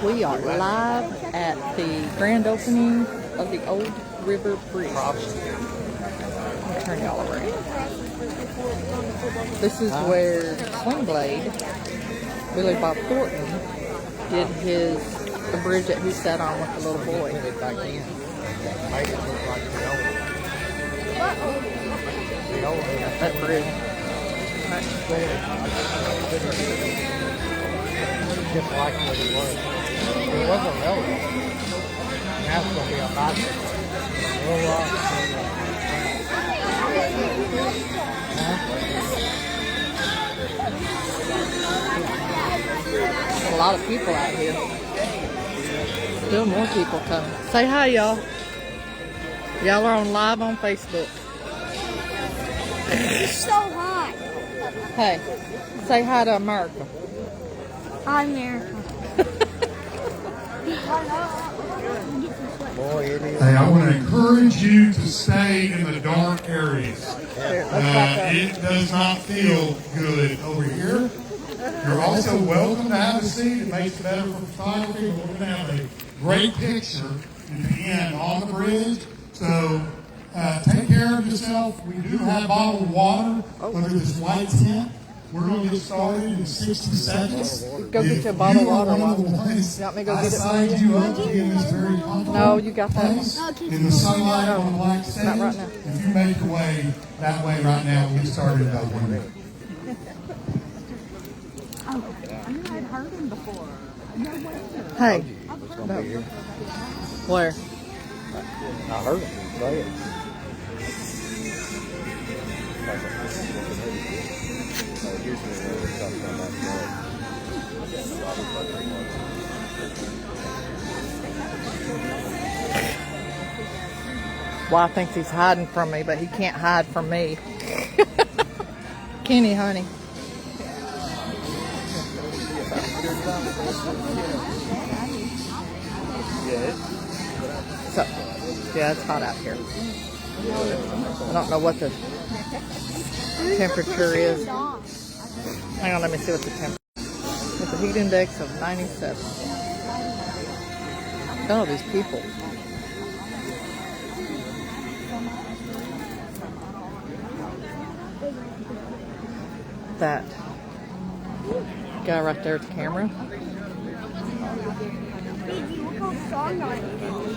We are live at the grand opening of the Old River Bridge. I'll turn y'all around. This is where Swing Blade, Billy Bob Thornton, did the bridge that he sat on with the little boy. That bridge. Just like what he was. He was a railroad. Now it's going to be a bicycle. A lot of people out here. Still more people coming. Say hi, y'all. Y'all are on live on Facebook. It's so hot. Hey, say hi to America. Hi, America. Boy, it is. Hey, I want to encourage you to stay in the dark areas. It does not feel good over here. You're also welcome to have a seat. It makes it better for photography. We're going to have a great picture at the end on the bridge. So take care of yourself. We do have bottled water under this white tent. We're going to get started in 60 seconds. Go get your bottle of water. You want me to go get it for you? Up in this very comfortable No, you got that place in the sunlight on the black stage. Not right now. If you make your way that way right now, we'll get started in about 1 minute. I've heard him before. Hey. No. Where? I heard him. Go ahead. Well, thinks he's hiding from me, but he can't hide from me. Can he, honey? So, yeah, it's hot out here. I don't know what the temperature is. Hang on, let me see what the temperature is. With a heat index of 97. Oh, these people. That guy right there at the camera.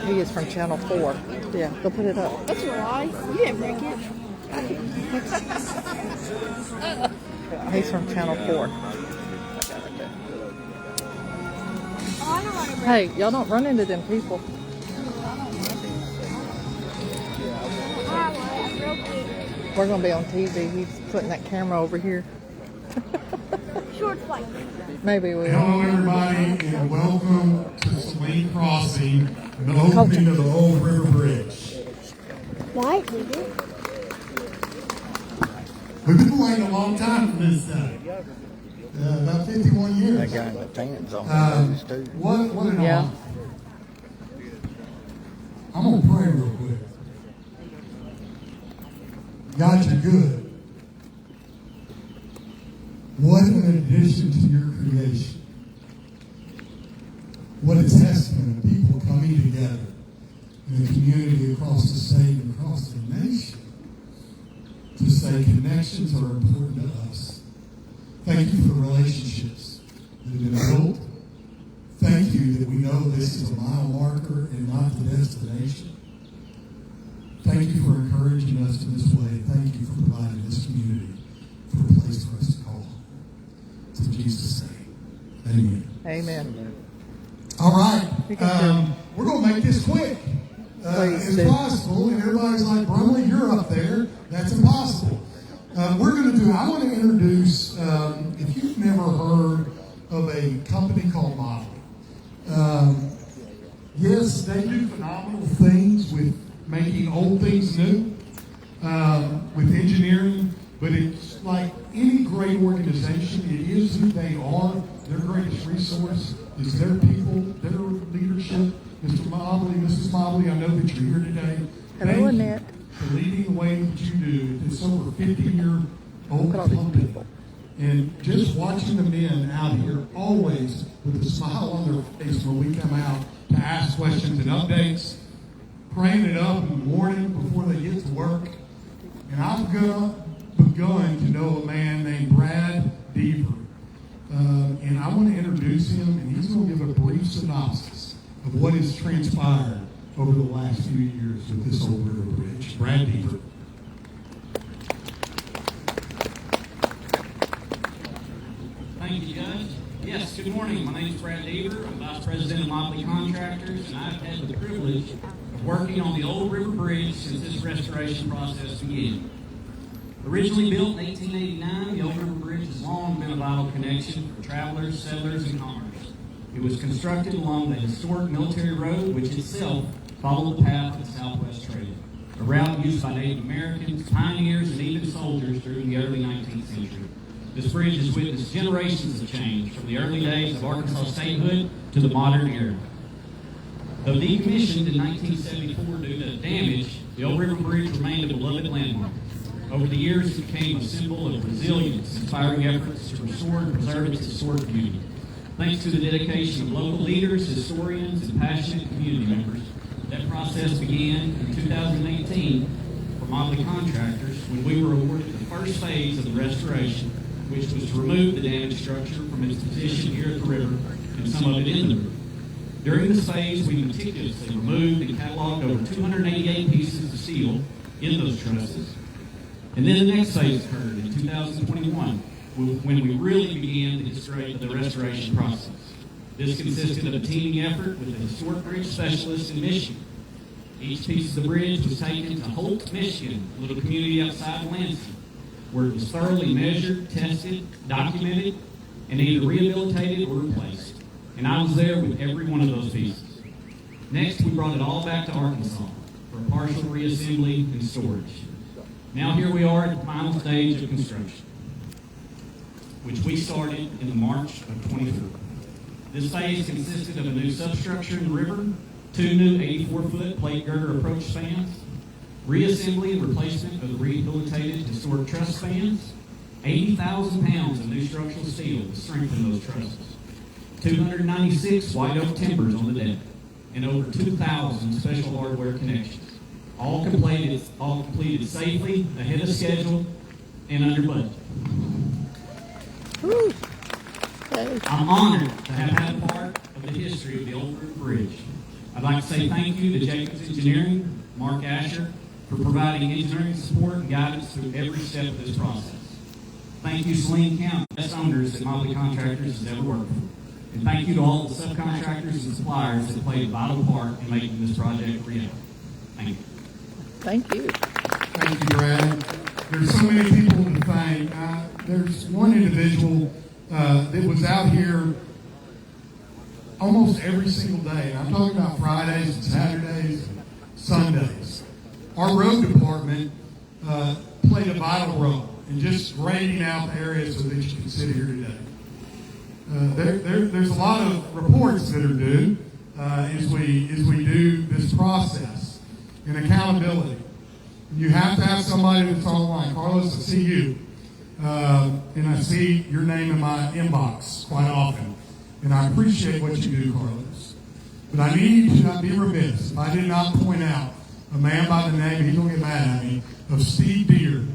He is from Channel 4. Yeah, go put it up. That's a lie. You didn't break it. He's from Channel 4. Hey, y'all don't run into them people. We're going to be on TV. He's putting that camera over here. Short flight. Maybe we Hello, everybody, and welcome to the Swing Crossing and the opening of the Old River Bridge. Why? We've been waiting a long time for this day. About 51 years. That guy in the pants on the too. What an honor. Yeah. I'm going to pray real quick. God, you're good. What an addition to your creation. What a testament of people coming together in the community across the state and across the nation to say connections are important to us. Thank you for the relationships that have been built. Thank you that we know this is a mile marker and not the destination. Thank you for encouraging us in this way. Thank you for providing this community for a place for us to call home. In Jesus' name, amen. Amen. All right, we're going to make this quick as possible. And everybody's like, Brumley, you're up there. That's impossible. I want to introduce, if you've never heard of a company called Motley. Yes, they do phenomenal things with making old things new, with engineering, but it's like any great organization, it is who they are. Their greatest resource is their people, their leadership. Mr. Mobley, Mrs. Mobley, I know that you're here today. Hello, Annette. For leading the way that you do. It's over 50-year-old company. And just watching the men out here always with a smile on their face when we come out to ask questions and updates, praying it up in the morning before they get to work. And I've begun to know a man named Brad Deaver. And I want to introduce him, and he's going to give a brief synopsis of what has transpired over the last few years with this old river bridge. Brad Deaver. Thank you, Judge. Yes, good morning. My name is Brad Deaver. I'm Vice President of Motley Contractors, and I've had the privilege of working on the Old River Bridge since this restoration process began. Originally built in 1889, the Old River Bridge has long been a vital connection for travelers, settlers, and commerce. It was constructed along the historic military road, which itself followed the path of the Southwest Trail, a route used by Native Americans, pioneers, and even soldiers during the early 19th century. This bridge has witnessed generations of change from the early days of Arkansas statehood to the modern era. Though decommissioned in 1974 due to damage, the Old River Bridge remained a beloved landmark. Over the years, it became a symbol of resilience, inspiring efforts to restore and preserve its historic beauty. Thanks to the dedication of local leaders, historians, and passionate community members, that process began in 2018 for Motley Contractors when we were awarded the first phase of the restoration, which was to remove the damaged structure from its position here at the river and some of it in the river. During this phase, we meticulously removed and cataloged over 288 pieces of steel in those trusses. And then the next phase occurred in 2021, when we really began the restoration process. This consisted of a teaming effort with the historic bridge specialists in Michigan. Each piece of the bridge was taken to Holt, Michigan, a little community outside of Lansing, where it was thoroughly measured, tested, documented, and either rehabilitated or replaced. And I was there with every one of those pieces. Next, we brought it all back to Arkansas for a partial reassembly and storage. Now here we are at the final stage of construction, which we started in the March of 24. This phase consisted of a new substructure in the river, 2 new 84-foot plate girder approach spans, reassembly and replacement of the rehabilitated historic truss spans, 80,000 pounds of new structural steel to strengthen those trusses, 296 white oak timbers on the deck, and over 2,000 special hardware connections, all completed safely, ahead of schedule, and under budget. Woo. Hey. I'm honored to have had a part of the history of the Old River Bridge. I'd like to say thank you to Jacobs Engineering, Mark Asher, for providing engineering support and guidance through every step of this process. Thank you, Saline County, best owners that Motley Contractors has ever worked for. And thank you to all the subcontractors and suppliers that played a vital part in making this project reality. Thank you. Thank you. Thank you, Brad. There's so many people to thank. There's one individual that was out here almost every single day. I'm talking about Fridays and Saturdays and Sundays. Our road department played a vital role in just grading out the areas so that you can sit here today. There's a lot of reports that are due as we do this process, and accountability. You have to have somebody that's online. Carlos, I see you, and I see your name in my inbox quite often, and I appreciate what you do, Carlos. But I need to not be remiss if I did not point out a man by the name, he's going to get mad at me, of Steve Deere,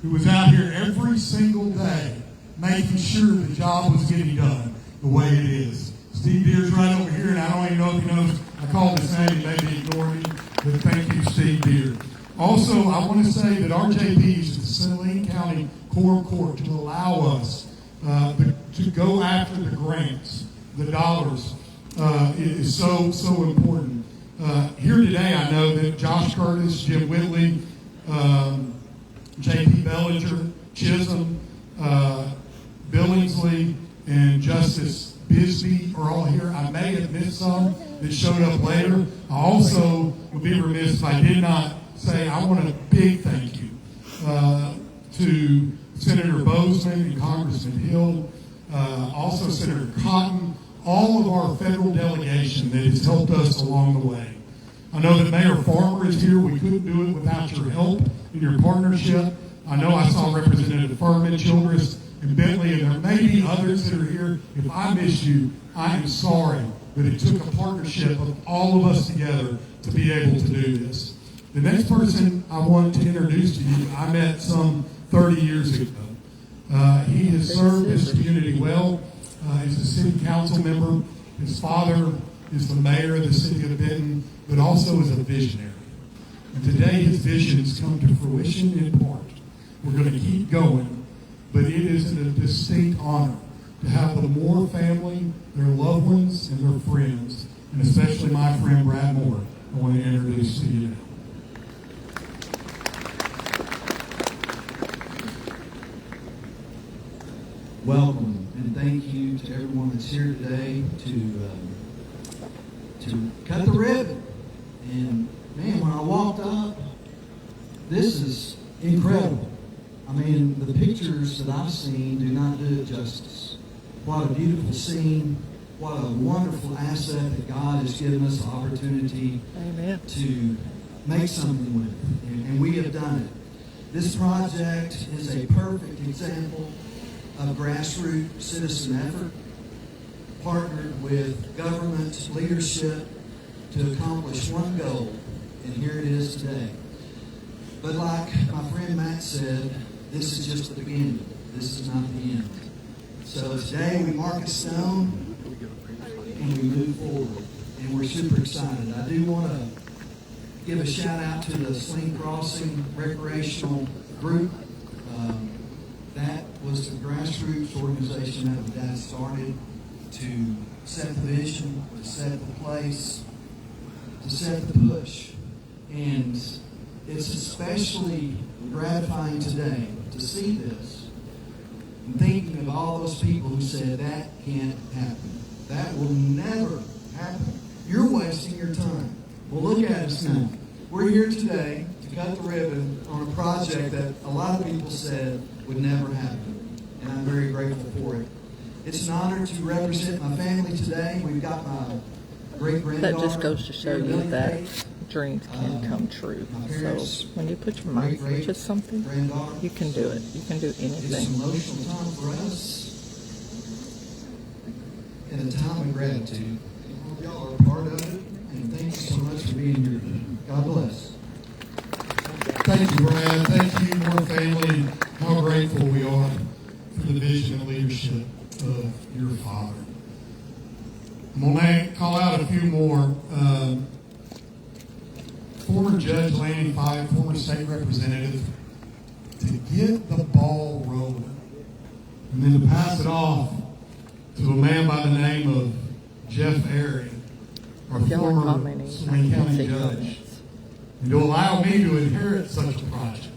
who was out here every single day making sure the job was getting done the way it is. Steve Deere's right over here, and I don't even know if he knows I called his name, he maybe ignored me, but thank you, Steve Deere. Also, I want to say that RJPs at the Saline County Corps of Court to allow us to go after the grants, the dollars, is so important. Here today, I know that Josh Curtis, Jim Whitley, J.P. Bellinger, Chisholm, Billingsley, and Justice Bisbee are all here. I may have missed some that showed up later. I also would be remiss if I did not say I want a big thank you to Senator Bozeman and Congressman Hill, also Senator Cotton, all of our federal delegation that has helped us along the way. I know that Mayor Farmer is here. We couldn't do it without your help and your partnership. I know I saw Representative Furman Childress and Bentley, and there may be others that are here. If I miss you, I am sorry, but it took a partnership of all of us together to be able to do this. The next person I want to introduce to you, I met some 30 years ago. He has served his community well. He's a city council member. His father is the mayor of the city of Benton, but also is a visionary. And today his visions come to fruition in part. We're going to keep going, but it is a distinct honor to have the Moore family, their loved ones, and their friends, and especially my friend Brad Moore, I want to introduce to you now. Welcome, and thank you to everyone that's here today to cut the ribbon. And man, when I walked up, this is incredible. I mean, the pictures that I've seen do not do it justice. What a beautiful scene. What a wonderful asset that God has given us the opportunity Amen. to make something with it. And we have done it. This project is a perfect example of grassroots citizen effort, partnered with government leadership to accomplish one goal, and here it is today. But like my friend Matt said, this is just the beginning. This is not the end. So today we mark a stone and we move forward, and we're super excited. I do want to give a shout out to the Sling Crossing recreational group. That was the grassroots organization that my dad started to set the vision, to set the place, to set the push. And it's especially gratifying today to see this and thinking of all those people who said that can't happen. That will never happen. You're wasting your time. Well, look at us now. We're here today to cut the ribbon on a project that a lot of people said would never happen. And I'm very grateful for it. It's an honor to represent my family today. We've got my great-granddaughter. That just goes to show here, you Billy that Bates. dreams can come true. My So parents, when you put your mind to something, granddaughter. you can do it. You can do It's anything. an emotional time for us and a time of gratitude. I hope y'all are a part of it, and thank you so much for being here. God bless. Thank you, Brad. Thank you, Moore family. How grateful we are for the vision and leadership of your father. I'm going to call out a few more. Former Judge Lanny Fife, former state representative, to get the ball rolling and then to pass it off to a man by the name of Jeff Airy, our Y'all are former commenting. Swain I can't County see judge, comments. and to allow me to inherit such a project.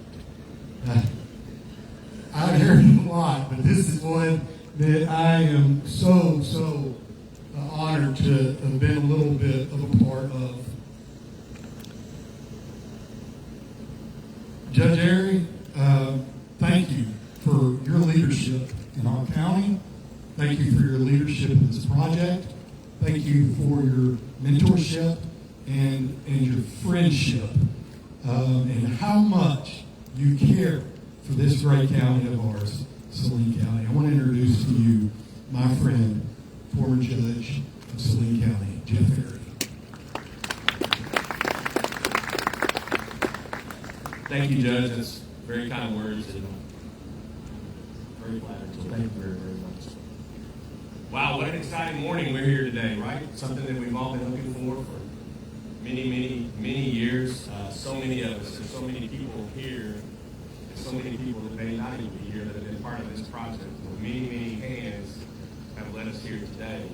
I've inherited a lot, but this is one that I am so honored to have been a little bit of a part of. Judge Airy, thank you for your leadership in our county. Thank you for your leadership in this project. Thank you for your mentorship and your friendship, and how much you care for this great county of ours, Saline County. I want to introduce to you my friend, former judge of Saline County, Jeff Airy. Thank you, Judge. That's very kind words and very flattering. So thank you very, very much. Wow, what an exciting morning we're here today, right? Something that we've all been looking for many years. So many of us, and so many people here, and so many people that may not even be here that have been part of this project. Many hands have led us here today.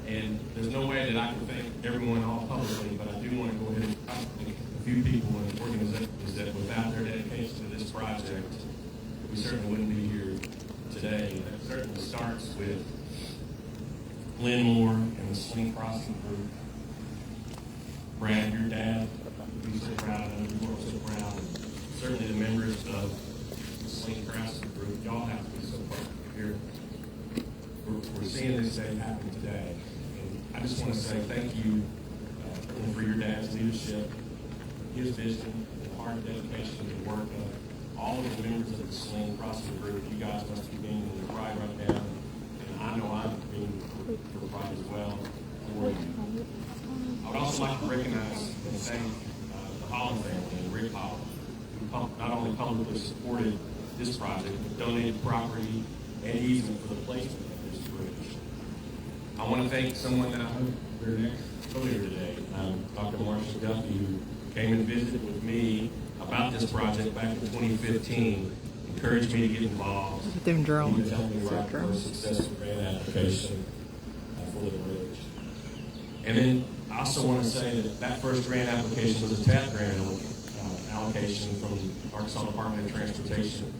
And there's no way that I can thank everyone all publicly, but I do want to go ahead and thank a few people and organizations that without their dedication to this project, we certainly wouldn't be here today. That certainly starts with Lynn Moore and the Sling Crossing Group. Brad, your dad, we're so proud of him. We're so proud. And certainly the members of the Sling Crossing Group, y'all have to be so proud here. We're seeing this day happen today. And I just want to say thank you for your dad's leadership, his vision, the hard dedication, the work of all of the members of the Sling Crossing Group. You guys must be being in the pride right now. And I know I'm being for the pride as well. For you. I would also like to recognize and thank the Holland family and Rick Holland, who not only publicly supported this project, but donated property and easement for the placement of this bridge. I want to thank someone that I heard earlier today, Dr. Marshall Duffy, who came and visited with me about this project back in 2015, encouraged me to get involved. Look at them drones. He helped me write the first successful grant application for the bridge. And then I also want to say that that first grant application was a TAP grant allocation from the Arkansas Department of Transportation.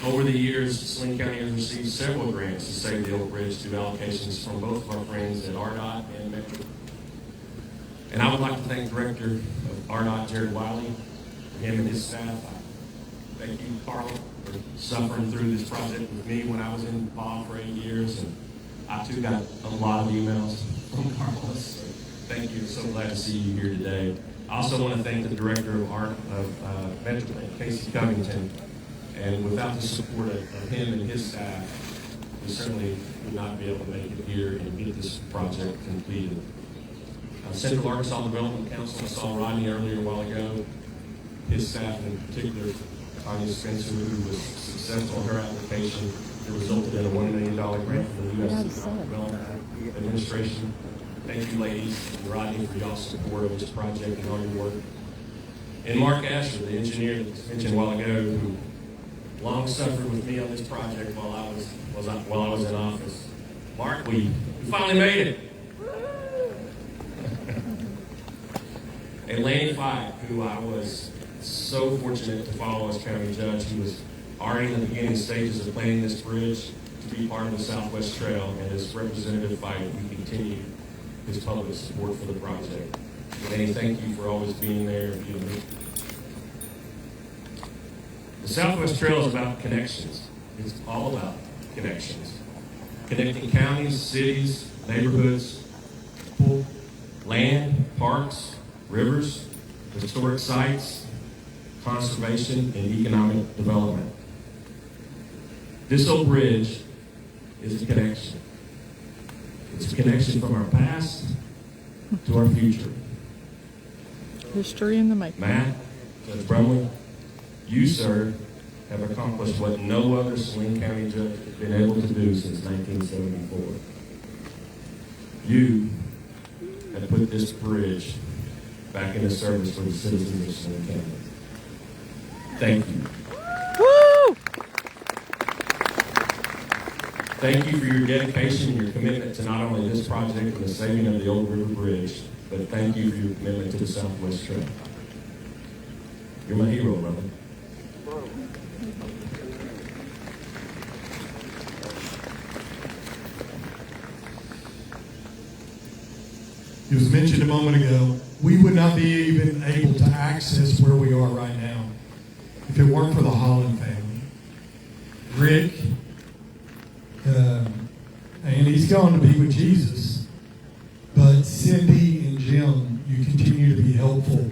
Over the years, Sling County has received several grants to save the old bridge through allocations from both of our friends at RDOT and Metro. And I would like to thank Director of RDOT, Jared Wiley, for him and his staff. Thank you, Carl, for suffering through this project with me when I was involved for 8 years. And I, too, got a lot of emails from Carlos. So thank you. So glad to see you here today. I also want to thank the Director of Benton, Casey Covington. And without the support of him and his staff, we certainly would not be able to make it here and get this project completed. Central Arkansas Development Council, I saw Rodney earlier a while ago. His staff, in particular, Tanya Spencer, who was successful in her application, it resulted in a $1 million grant from the U.S. Development Administration. Thank you, ladies, and Rodney, for y'all's support of this project and all your work. And Mark Asher, the engineer that was mentioned a while ago, who long suffered with me on this project while I was in office. Mark, we finally made it. And Lanny Fife, who I was so fortunate to follow as county judge, he was already in the beginning stages of planning this bridge to be part of the Southwest Trail, and as Representative Fife, we continue his public support for the project. Lanny, thank you for always being there and being there. The Southwest Trail is about connections. It's all about connections. Connecting counties, cities, neighborhoods, people, land, parks, rivers, historic sites, conservation, and economic development. This old bridge is a connection. It's a connection from our past to our future. History in the making. Matt, Judge Brumley, you, sir, have accomplished what no other Saline County judge has been able to do since 1974. You have put this bridge back into service for the citizens of Saline County. Thank you. Woo! Thank you for your dedication and your commitment to not only this project and the saving of the Old River Bridge, but thank you for your commitment to the Southwest Trail. You're my hero, brother. It was mentioned a moment ago, we would not be even able to access where we are right now if it weren't for the Holland family. Rick, and he's gone to be with Jesus, but Cindy and Jim, you continue to be helpful,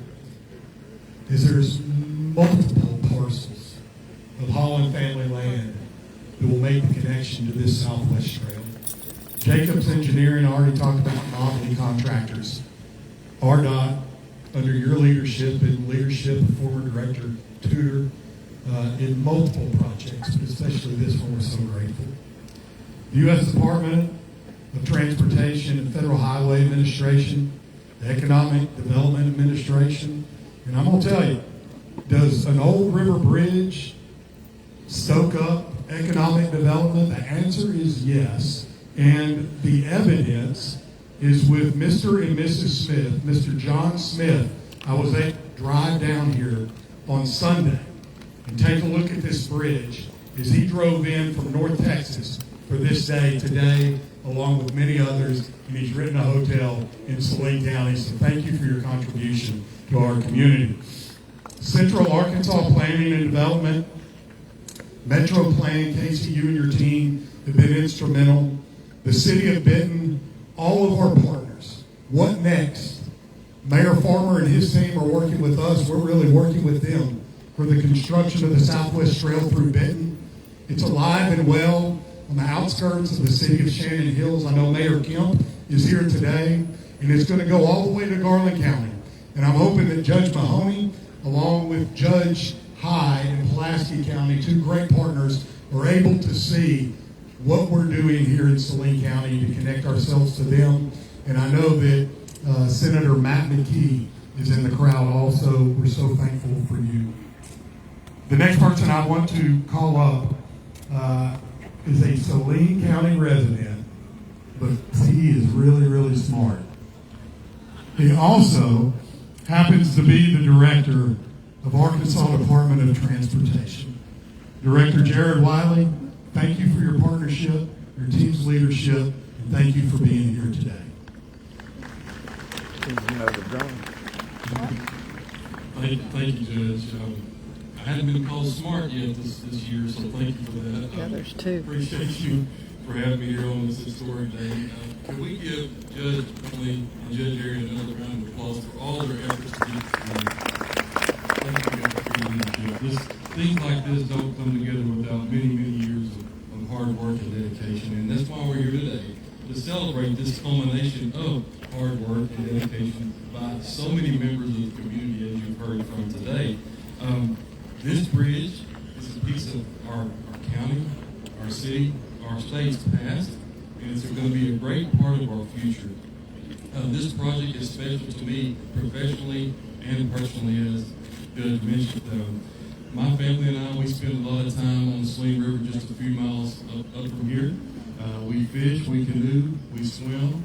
as there's multiple parcels of Holland family land that will make the connection to this Southwest Trail. Jacobs Engineering already talked about modeling contractors. RDOT, under your leadership and leadership of former Director Tudor, in multiple projects, but especially this one, we're so grateful. The U.S. Department of Transportation and Federal Highway Administration, the Economic Development Administration, and I'm going to tell you, does an old river bridge stoke up economic development? The answer is yes. And the evidence is with Mr. and Mrs. Smith, Mr. John Smith. I was able to drive down here on Sunday and take a look at this bridge as he drove in from North Texas for this day today, along with many others, and he's written a hotel in Saline County. So thank you for your contribution to our community. Central Arkansas Planning and Development, Metro Planning, Casey, you and your team have been instrumental. The city of Benton, all of our partners. What next? Mayor Farmer and his team are working with us. We're really working with them for the construction of the Southwest Trail through Benton. It's alive and well on the outskirts of the city of Shannon Hills. I know Mayor Kemp is here today, and it's going to go all the way to Garland County. And I'm hoping that Judge Mahoney, along with Judge Hyde in Pulaski County, two great partners, are able to see what we're doing here in Saline County to connect ourselves to them. And I know that Senator Matt McKee is in the crowd also. We're so thankful for you. The next person I want to call up is a Saline County resident, but he is really, really smart. He also happens to be the director of Arkansas Department of Transportation. Director Jared Wiley, thank you for your partnership, your team's leadership, and thank you for being here today. Thank you, Judge. I hadn't been called smart yet this year, so thank you for that. Yeah, there's two. Appreciate you for having me here on this historic day. Can we give Judge Bentley and Judge Area another round of applause for all their efforts to get this done? Thank you guys for your leadership. Things like this don't come together without many, many years of hard work and dedication, and that's why we're here today, to celebrate this culmination of hard work and dedication by so many members of the community, as you've heard from today. This bridge is a piece of our county, our city, our state's past, and it's going to be a great part of our future. This project is special to me professionally and personally, as Judge mentioned. My family and I, we spend a lot of time on the Saline River, just a few miles up from here. We fish, we canoe, we swim.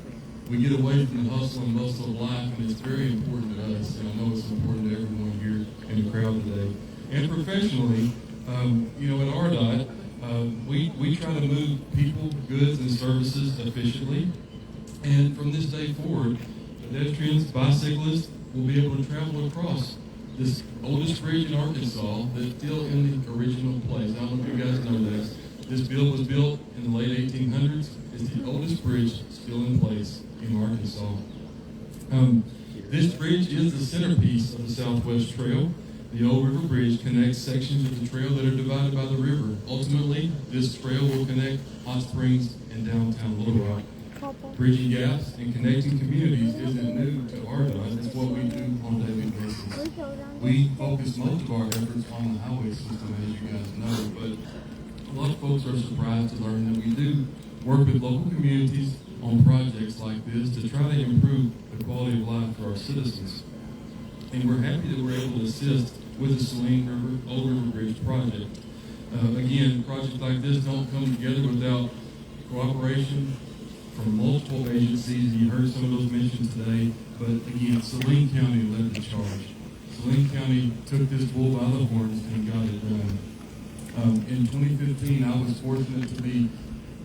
We get away from the hustle and bustle of life, and it's very important to us, and I know it's important to everyone here in the crowd today. And professionally, at RDOT, we try to move people, goods, and services efficiently. And from this day forward, pedestrians, bicyclists will be able to travel across this oldest bridge in Arkansas that's still in the original place. I don't know if you guys know this. This bill was built in the late 1800s. It's the oldest bridge still in place in Arkansas. This bridge is the centerpiece of the Southwest Trail. The Old River Bridge connects sections of the trail that are divided by the river. Ultimately, this trail will connect Hot Springs and downtown Little Rock. Bridging gaps and connecting communities isn't new to RDOT. It's what we do on a daily basis. We focus most of our efforts on the highway system, as you guys know, but a lot of folks are surprised to learn that we do work with local communities on projects like this to try to improve the quality of life for our citizens. And we're happy that we're able to assist with the Saline River, Old River Bridge project. Again, projects like this don't come together without cooperation from multiple agencies. You heard some of those mentioned today, but again, Saline County led the charge. Saline County took this bull by the horns and got it done. In 2015, I was fortunate to be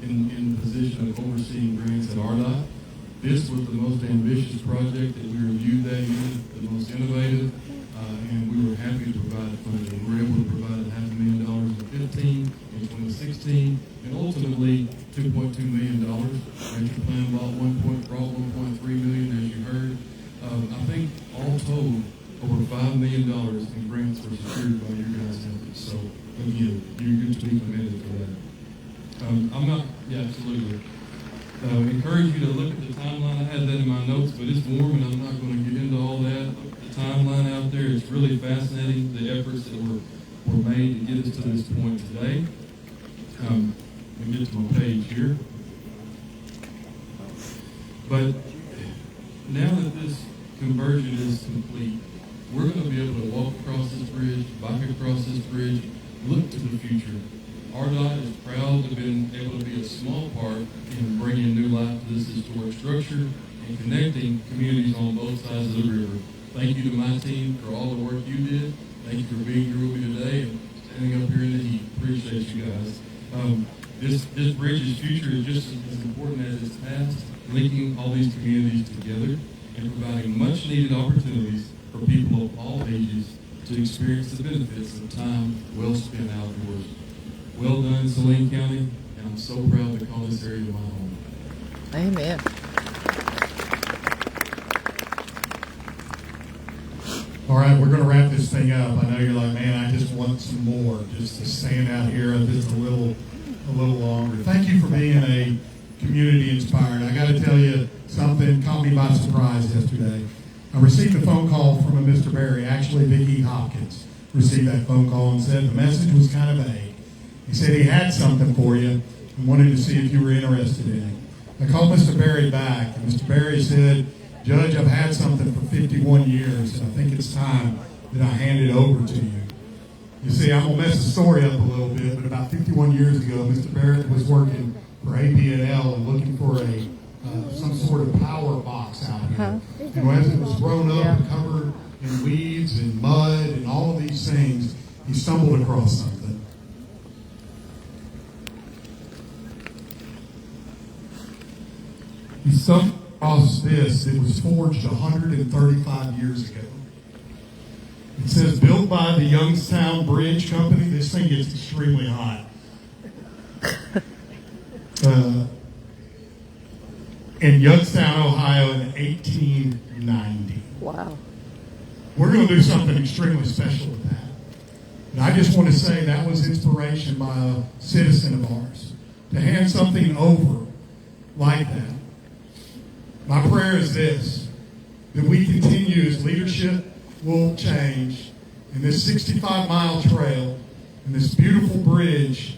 in the position of overseeing grants at RDOT. This was the most ambitious project that we reviewed that year, the most innovative, and we were happy to provide funding. We were able to provide $500,000 in 2015, in 2016, and ultimately $2.2 million. Regional plan brought $1.3 million, as you heard. I think all told, over $5 million in grants were secured by your guys' efforts. So again, you're to be commended for that. Absolutely. Encourage you to look at the timeline. I had that in my notes, but it's warm and I'm not going to get into all that. The timeline out there is really fascinating, the efforts that were made to get us to this point today. Let me get to my page here. But now that this conversion is complete, we're going to be able to walk across this bridge, bike across this bridge, look to the future. RDOT is proud to have been able to be a small part in bringing new life to this historic structure and connecting communities on both sides of the river. Thank you to my team for all the work you did. Thank you for being here with me today and standing up here in the heat. Appreciate you guys. This bridge's future is just as important as its past, linking all these communities together and providing much needed opportunities for people of all ages to experience the benefits of time well spent outdoors. Well done, Saline County, and I'm so proud to call this area my home. Amen. All right, we're going to wrap this thing up. I know you're like, man, I just want some more, just to stand out here just a little longer. Thank you for being a community inspired. I got to tell you something caught me by surprise yesterday. I received a phone call from a Mr. Berry, actually Vicki Hopkins received that phone call and said the message was kind of vague. He said he had something for you and wanted to see if you were interested in it. I called Mr. Berry back, and Mr. Berry said, Judge, I've had something for 51 years, and I think it's time that I hand it over to you. You see, I'm going to mess the story up a little bit, but about 51 years ago, Mr. Barrett was working for APNL and looking for some sort of power box out here. And as it was grown up and covered in weeds and mud and all of these things, he stumbled across something. He stumbled across this. It was forged 135 years ago. It says, built by the Youngstown Bridge Company. This thing gets extremely hot. In Youngstown, Ohio in 1890. Wow. We're going to do something extremely special with that. And I just want to say that was inspiration by a citizen of ours to hand something over like that. My prayer is this, that we continue as leadership will change, and this 65-mile trail and this beautiful bridge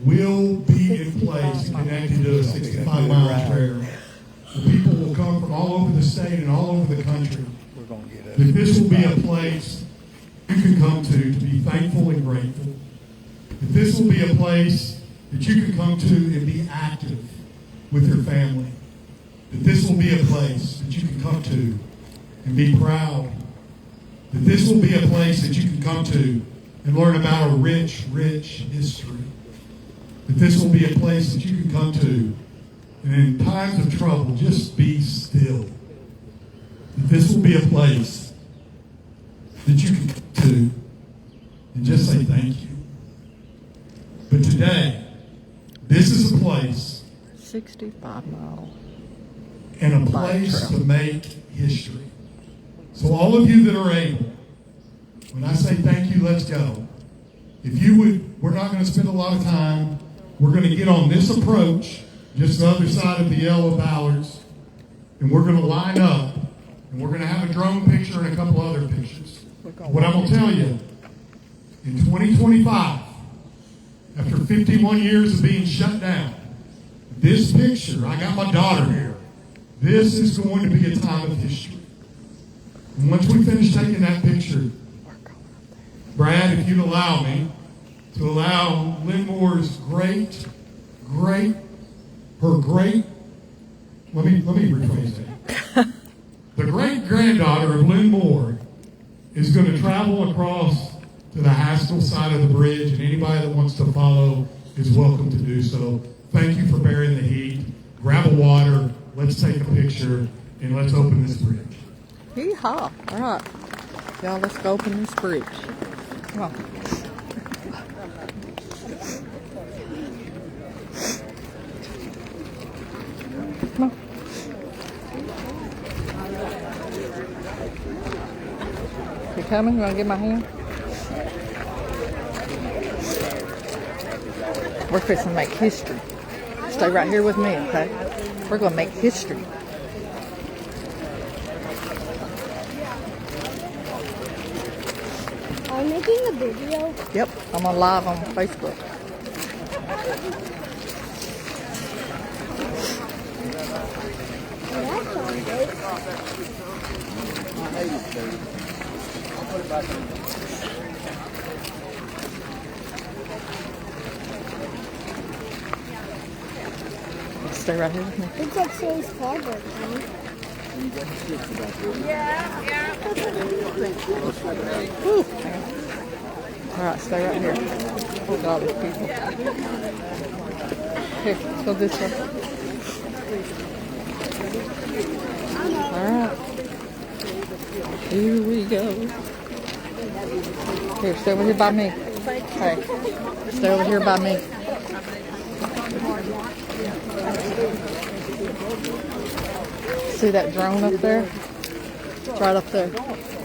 will be in place and connected to a 65-mile trail. The people will come from all over the state and all over the country. That this will be a place you can come to be thankful and grateful. That this will be a place that you can come to and be active with your family. That this will be a place that you can come to and be proud. That this will be a place that you can come to and learn about a rich, rich history. That this will be a place that you can come to and in times of trouble, just be still. That this will be a place that you can come to and just say thank you. But today, this is a place 65 miles. And a place to make history. So all of you that are able, when I say thank you, let's go. If you would, we're not going to spend a lot of time. We're going to get on this approach, just the other side of the yellow ballards, and we're going to line up, and we're going to have a drone picture and a couple other pictures. What I'm going to tell you, in 2025, after 51 years of being shut down, this picture, I got my daughter here, this is going to be a time of history. And once we finish taking that picture, Brad, if you'd allow me to allow Lynn Moore's let me rephrase that. The great-granddaughter of Lynn Moore is going to travel across to the Haskell side of the bridge, and anybody that wants to follow is welcome to do so. Thank you for bearing the heat. Grab a water, let's take a picture, and let's open this bridge. Hee-haw. All right. Y'all, let's go open this bridge. Come on. Come on. You coming? You want to give my hand? We're fixing to make history. Stay right here with me, okay? We're going to make history. Are you making a video? Yep, I'm on live on Facebook. Oh, that sounds good. Stay right here with me. It's like Sally's cardboard, honey. Whew. All right, stay right here. Oh God, there's people. Here, let's go this way. All right. Here we go. Here, stay over here by me. Hey, stay over here by me. See that drone up there? It's right up there.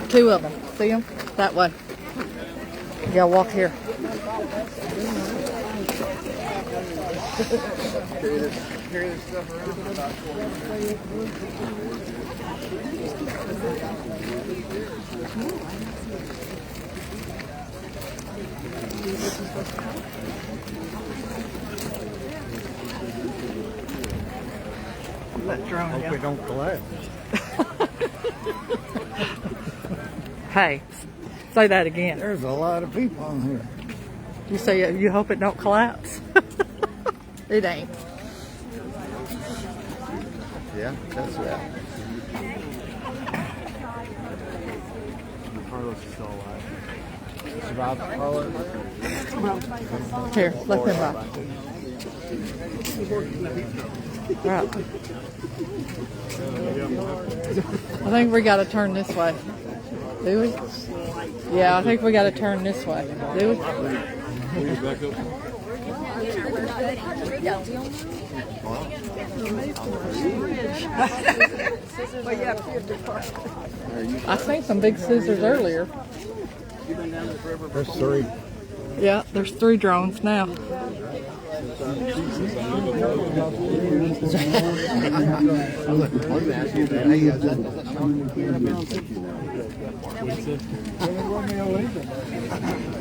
Two of them. See them? That way. Yeah, walk here. That drone, Hope we don't collapse. Hey, say that again. There's a lot of people on here. You say you hope it don't collapse. It ain't. Yeah, that's that. Carlos is still alive. Survived Carlos? Here, let them by. Right. I think we got to turn this way. Do we? Yeah, I think we got to turn this way. Do we? I seen some big scissors earlier. There's 3. Yeah, there's 3 drones now.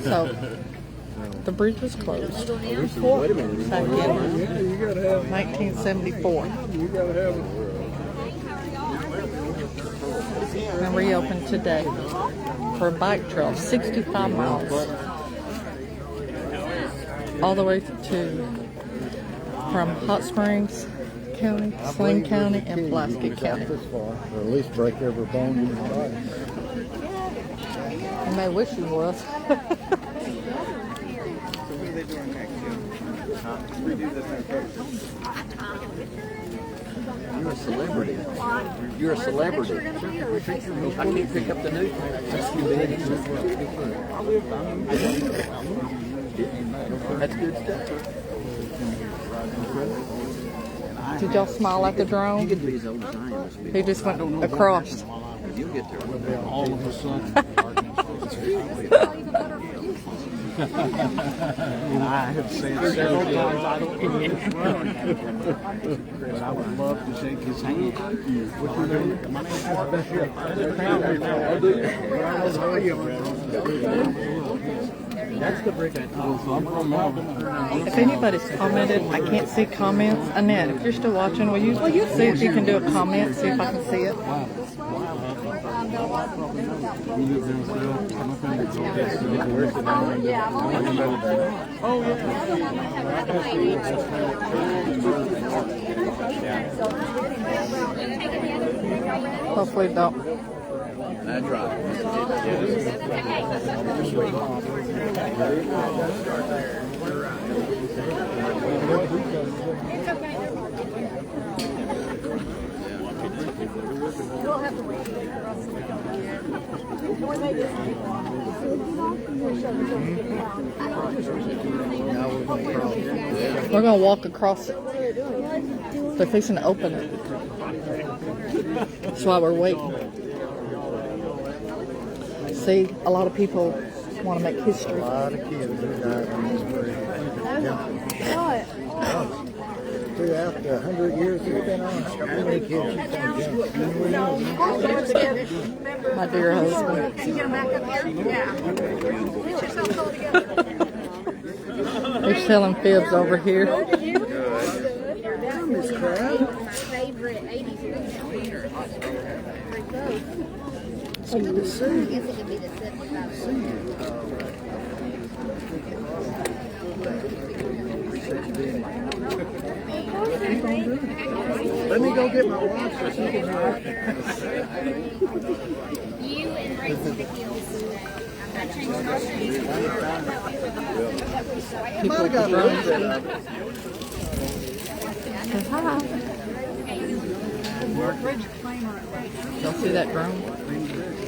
So, the bridge was closed back in 1974 and reopened today for a bike trail, 65 miles, all the way to from Hot Springs County, Sling County, and Pulaski County. Or at least break every bone in your body. You may wish you was. You're a celebrity. You're a celebrity. I can't pick up the news. That's good stuff. Did y'all smile at the drone? You can be as old as I am. He just went across. You'll get there. All of a sudden. I have said several times I don't but I would love to shake his hand. What's your name? My name's Mark. That's the brick. I'm from Melbourne. If anybody's commented, I can't see comments. Annette, if you're still watching, will you see if you can do a comment, see if I can see it? Hopefully don't. That's right. We're going to walk across it. They're fixing to open it. That's why we're waiting. See, a lot of people want to make history. A lot of kids who died on this bridge. Throughout the 100 years it's been on, how many kids have jumped? My dear husband. He's telling fibs over here. Miss Crab. Favorite 80s movie. It's good to see you. I guess it could be the 75. Let me go get my watch so she can hear. You and Race to the Hills. I changed my shoes. Might have got a little bit of it. Y'all see that drone?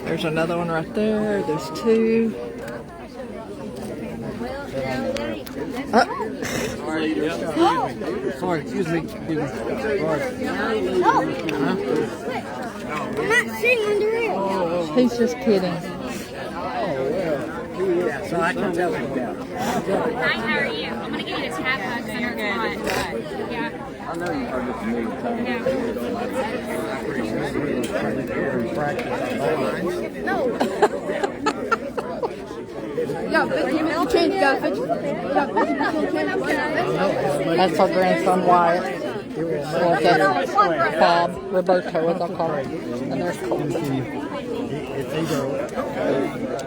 There's another one right there. There's 2. Sorry, excuse me. I'm not sitting under it. He's just kidding. I can tell it. Hi, how are you? I'm gonna give you a tap hug because I know it's hot. Yeah. I know you've heard this a million times. No. That's our grandson Wyatt. Well, that's Bob, Roberto, as I call him. And there's Colton.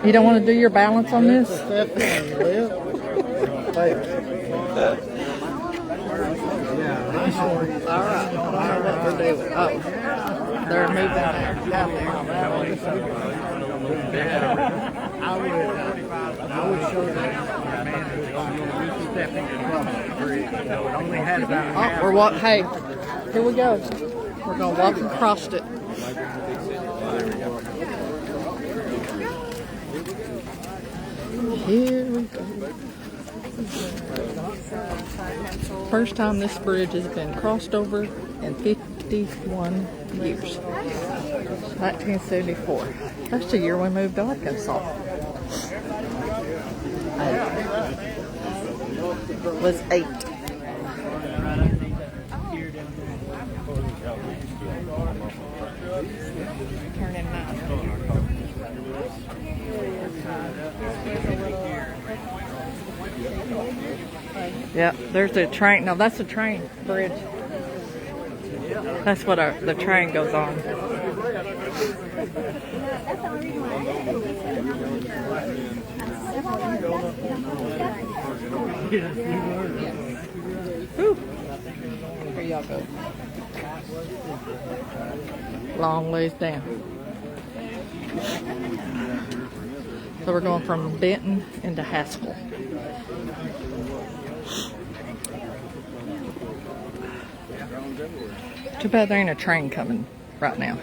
You don't want to do your balance on this? Alright, I don't know what they're doing. Oh, they're moving out I would show that man who's going to step across the bridge. It only had about Oh, we're walking. Hey, here we go. We're going to walk across it. Here we go. First time this bridge has been crossed over in 51 years. 1974. That's the year we moved to Arkansas. I was 8. Turning 9. Yeah, there's a train. No, that's a train bridge. That's what the train goes on. Whew. Here y'all go. Long ways down. So we're going from Benton into Haskell. Too bad there ain't a train coming right now.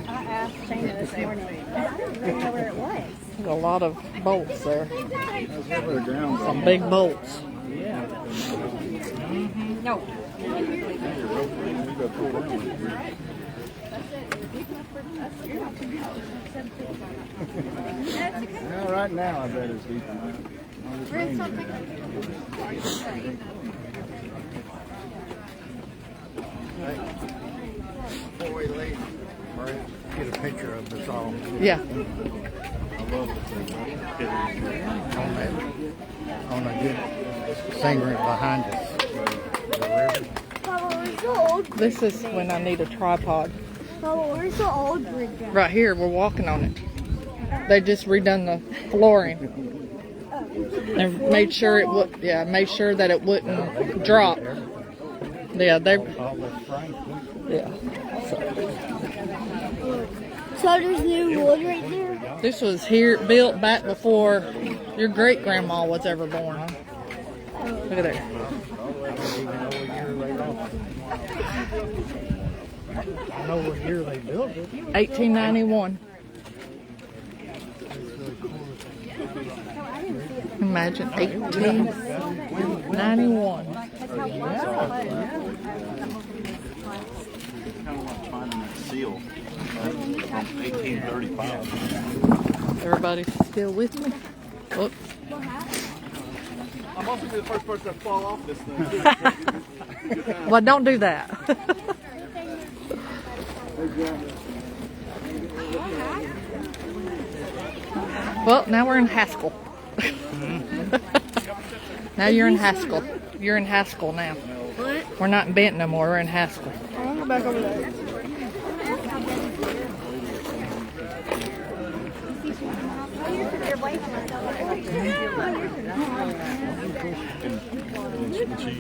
I asked Shana this morning. I didn't know where it was. There's a lot of bolts there. Some big bolts. No. Well, right now I bet it's deep enough. Before we leave, get a picture of us all. Yeah. I love it. On a good singer behind us. This is when I need a tripod. Oh, where's the old bridge? Right here, we're walking on it. They just redone the flooring. And made sure it would, yeah, made sure that it wouldn't drop. Yeah, yeah. So there's new wood right there? This was here, built back before your great grandma was ever born. Look at there. I know what year they built it. 1891. Imagine 1891. Kind of like finding that seal from 1835. Everybody still with me? Oops. I'm also be the first person to fall off this thing. Well, don't do that. Well, now we're in Haskell. Now you're in Haskell. You're in Haskell now. What? We're not in Benton no more. We're in Haskell. I want to go back over there.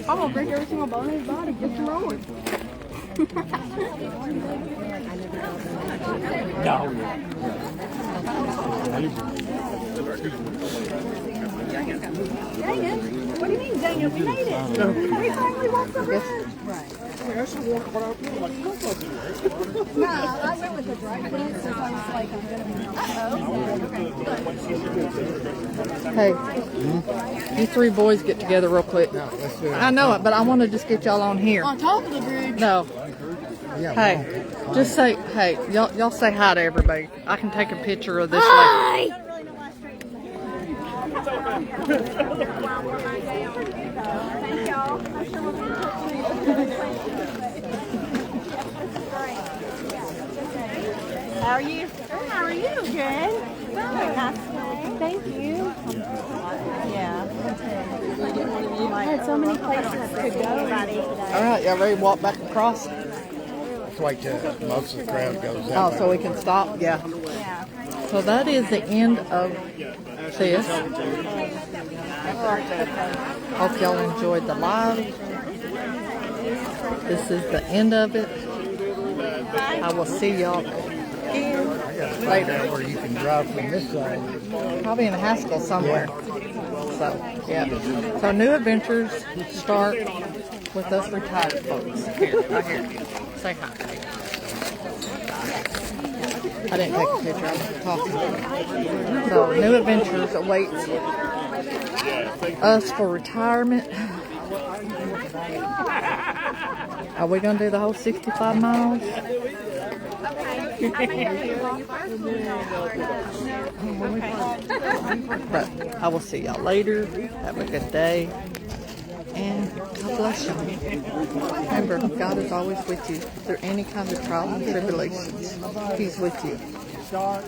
I'm gonna break every single bone in his body. Get him rolling. Daniel? What do you mean, Daniel? We made it. We finally walked the bridge. Right. Nah, I went with the dry clean, so I was like, I'm gonna be. Uh-oh. Hey, you three boys get together real quick. Let's do it. I know it, but I want to just get y'all on here. On top of the bridge. No. Yeah, Hey, just say, hey, y'all say hi to everybody. I can take a picture of this lady. Hi. How are you? How are you? Good. Nice. Thank you. Yeah. I had so many places to go. All right, y'all ready to walk back across? Let's wait till most of the crowd goes out. Oh, so we can stop? Yeah. So that is the end of this. Hope y'all enjoyed the live. This is the end of it. I will see y'all later. Where you can drive from this side. Probably in Haskell somewhere. So, yeah. So new adventures start with us retired folks. Here, right here. Say hi. I didn't take a picture. I was talking. So new adventures awaits us for retirement. Are we going to do the whole 65 miles? But I will see y'all later. Have a good day. And God bless you. Remember, God is always with you. Through any kind of trials and tribulations, He's with you.